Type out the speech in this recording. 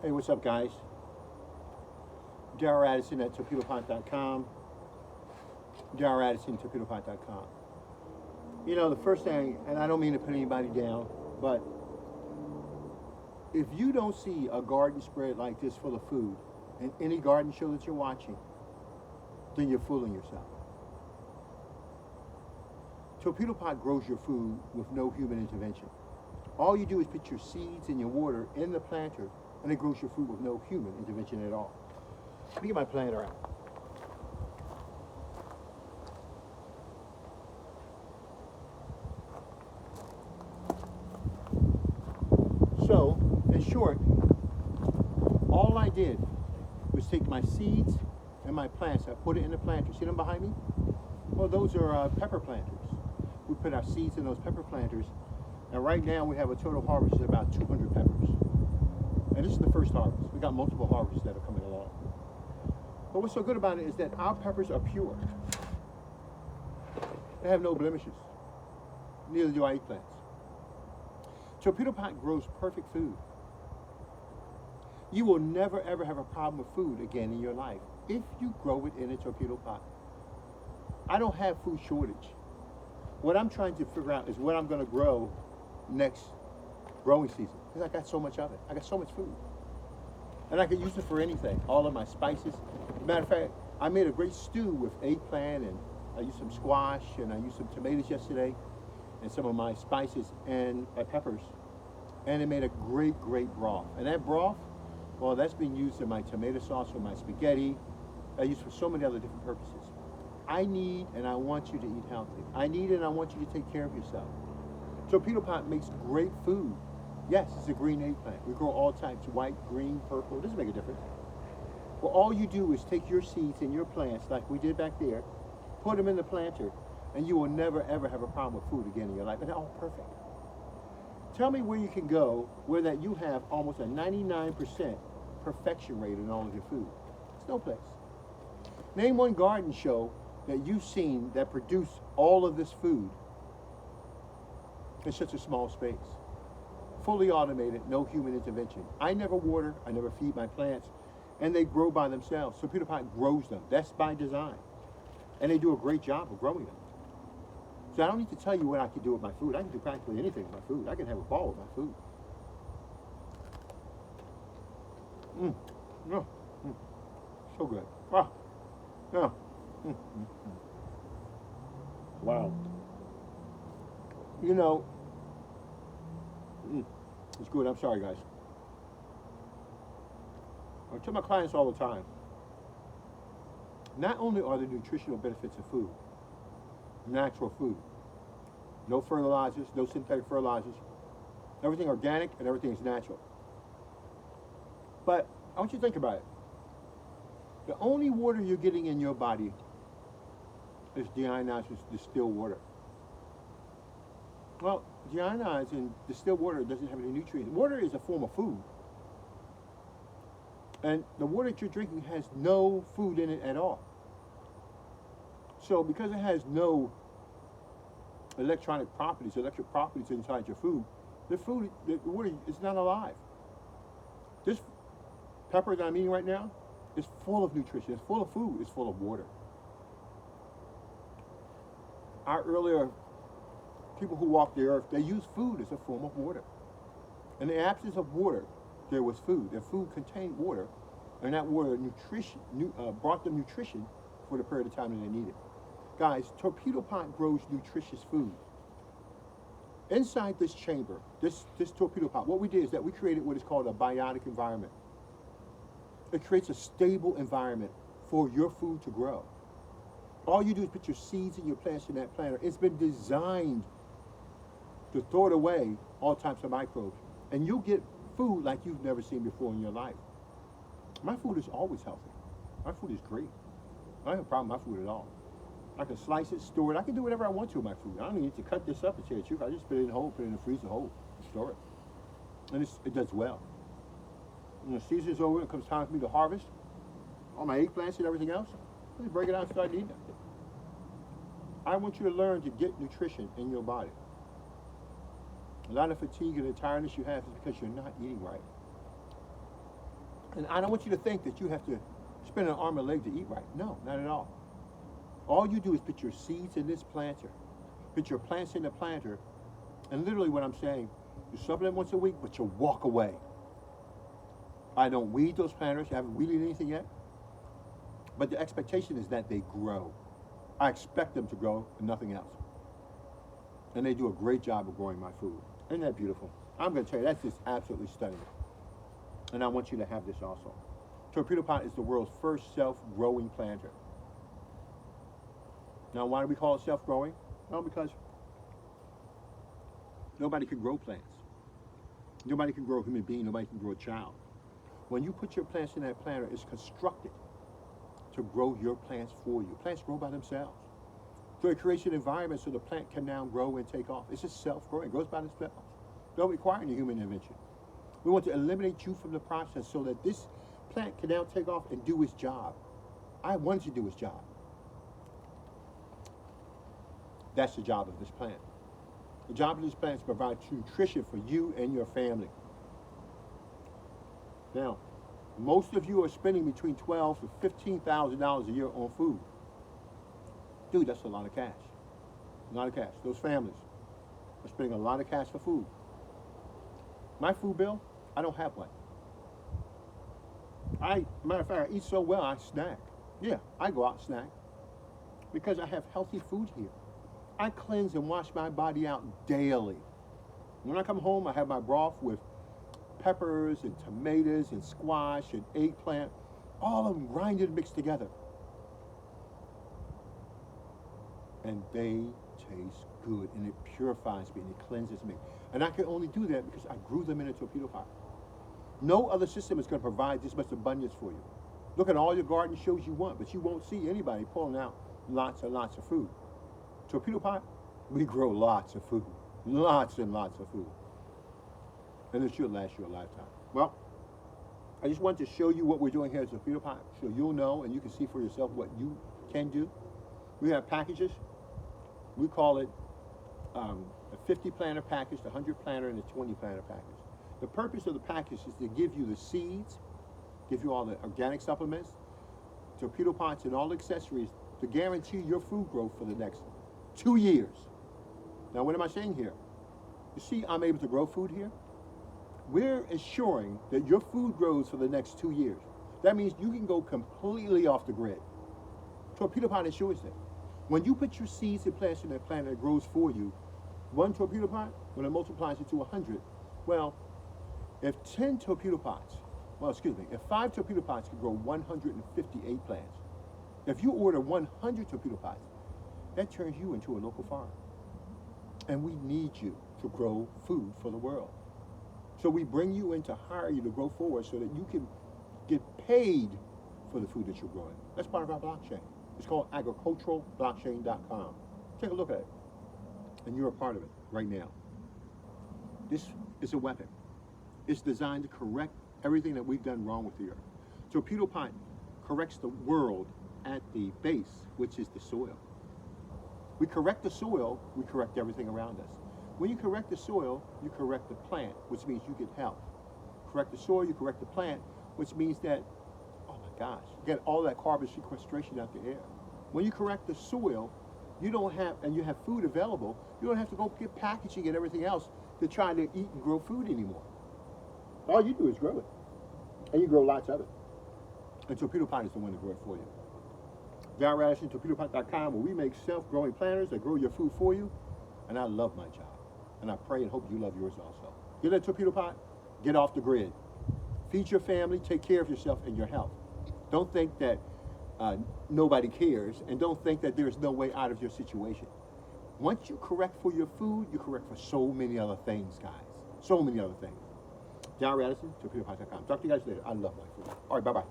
Hey, what's up, guys? Darryl Addison at Torpedopot.com. Darryl Addison, Torpedopot.com. You know, the first thing, and I don't mean to put anybody down, but if you don't see a garden spread like this full of food in any garden show that you're watching, then you're fooling yourself. Torpedopot grows your food with no human intervention. All you do is put your seeds and your water in the planter, and it grows your food with no human intervention at all. Let me get my planter out. So, in short, all I did was take my seeds and my plants, I put it in the planter. See them behind me? Well, those are pepper planters. We put our seeds in those pepper planters, and right now we have a total harvest of about 200 peppers. And this is the first harvest. We got multiple harvests that are coming along. But what's so good about it is that our peppers are pure. They have no blemishes. Neither do our eggplants. Torpedopot grows perfect food. You will never ever have a problem with food again in your life if you grow it in a torpedo pot. I don't have food shortage. What I'm trying to figure out is what I'm going to grow next growing season, because I got so much of it. I got so much food. And I can use it for anything, all of my spices. Matter of fact, I made a great stew with eggplant, and I used some squash, and I used some tomatoes yesterday, and some of my spices and my peppers. And it made a great, great broth. And that broth, well, that's been used in my tomato sauce for my spaghetti. I use for so many other different purposes. I need and I want you to eat healthy. I need and I want you to take care of yourself. Torpedopot makes great food. Yes, it's a green eggplant. We grow all types, white, green, purple. It doesn't make a difference. Well, all you do is take your seeds and your plants, like we did back there, put them in the planter, and you will never, ever have a problem with food again in your life. And they're all perfect. Tell me where you can go where that you have almost a 99% perfection rate in all of your food. It's no place. Name one garden show that you've seen that produced all of this food in such a small space. Fully automated, no human intervention. I never water, I never feed my plants, and they grow by themselves. Torpedopot grows them. That's by design. And they do a great job of growing them. So I don't need to tell you what I can do with my food. I can do practically anything with my food. I can have a ball with my food. So good. Wow. Yeah. Wow. You know, it's good. I'm sorry, guys. I tell my clients all the time, not only are there nutritional benefits of food, natural food, no fertilizers, no synthetic fertilizers, everything organic and everything is natural. But I want you to think about it. The only water you're getting in your body is deionized distilled water. Well, deionized and distilled water doesn't have any nutrients. Water is a form of food. And the water that you're drinking has no food in it at all. So because it has no electric properties inside your food, the water is not alive. This pepper that I'm eating right now is full of nutrition, it's full of food, it's full of water. Our earlier people who walked the earth, they used food as a form of water. In the absence of water, there was food. Their food contained water, and that water brought them nutrition for the period of time that they needed. Guys, Torpedopot grows nutritious food. Inside this chamber, this Torpedopot, what we did is that we created what is called a biotic environment. It creates a stable environment for your food to grow. All you do is put your seeds and your plants in that planter. It's been designed to throw it away all types of microbes. And you'll get food like you've never seen before in your life. My food is always healthy. My food is great. I don't have a problem with my food at all. I can slice it, store it. I can do whatever I want to with my food. I don't need to cut this up and tell you the truth. I just put it in whole, put it in the freezer whole, store it. And it does well. When the season's over, it comes time for me to harvest all my eggplants and everything else. I just break it out and start eating them. I want you to learn to get nutrition in your body. A lot of fatigue and the tiredness you have is because you're not eating right. And I don't want you to think that you have to spend an arm and a leg to eat right. No, not at all. All you do is put your seeds in this planter, put your plants in the planter, and literally what I'm saying, you supplement once a week, but you walk away. I don't weed those planters. I haven't weeded anything yet. But the expectation is that they grow. I expect them to grow and nothing else. And they do a great job of growing my food. Isn't that beautiful? I'm going to tell you, that's just absolutely stunning. And I want you to have this also. Torpedopot is the world's first self-growing planter. Now, why do we call it self-growing? Well, because nobody can grow plants. Nobody can grow a human being. Nobody can grow a child. When you put your plants in that planter, it's constructed to grow your plants for you. Plants grow by themselves. So it creates an environment so the plant can now grow and take off. It's just self-growing. It grows by themselves. Don't require any human intervention. We want to eliminate you from the process so that this plant can now take off and do its job. I want it to do its job. That's the job of this plant. The job of this plant is to provide nutrition for you and your family. Now, most of you are spending between $12,000 to $15,000 a year on food. Dude, that's a lot of cash. A lot of cash. Those families are spending a lot of cash for food. My food bill, I don't have one. Matter of fact, I eat so well, I snack. Yeah, I go out and snack because I have healthy food here. I cleanse and wash my body out daily. When I come home, I have my broth with peppers and tomatoes and squash and eggplant, all of them grinded and mixed together. And they taste good, and it purifies me, and it cleanses me. And I can only do that because I grew them in a Torpedopot. No other system is going to provide this much abundance for you. Look at all your garden shows you want, but you won't see anybody pulling out lots and lots of food. Torpedopot, we grow lots of food. Lots and lots of food. And it should last you a lifetime. Well, I just wanted to show you what we're doing here at Torpedopot, so you'll know and you can see for yourself what you can do. We have packages. We call it a 50 planter package, the 100 planter, and the 20 planter package. The purpose of the package is to give you the seeds, give you all the organic supplements, Torpedopots, and all the accessories to guarantee your food growth for the next 2 years. Now, what am I saying here? You see, I'm able to grow food here. We're ensuring that your food grows for the next 2 years. That means you can go completely off the grid. Torpedopot ensures that. When you put your seeds and plants in that plant that grows for you, one Torpedopot, when it multiplies it to 100, well, if 10 Torpedopots, if 5 Torpedopots can grow 158 plants, if you order 100 Torpedopots, that turns you into a local farm. And we need you to grow food for the world. So we bring you in to hire you to grow forward so that you can get paid for the food that you're growing. That's part of our blockchain. It's called agriculturalblockchain.com. Take a look at it. And you're a part of it right now. This is a weapon. It's designed to correct everything that we've done wrong with the earth. Torpedopot corrects the world at the base, which is the soil. We correct the soil, we correct everything around us. When you correct the soil, you correct the plant, which means you get health. Correct the soil, you correct the plant, which means that, oh my gosh, you get all that carbon sequestration out the air. When you correct the soil, you don't have, and you have food available, you don't have to go get packaging and everything else to try to eat and grow food anymore. All you do is grow it. And you grow lots of it. And Torpedopot is the one to grow it for you. John Radisson, Torpedopot.com, where we make self-growing planters that grow your food for you. And I love my job. And I pray and hope you love yours also. Get a Torpedopot, get off the grid. Feed your family, take care of yourself and your health. Don't think that nobody cares, and don't think that there's no way out of your situation. Once you correct for your food, you correct for so many other things, guys. So many other things. John Radisson, Torpedopot.com. Talk to you guys later. I love my food. All right, bye-bye.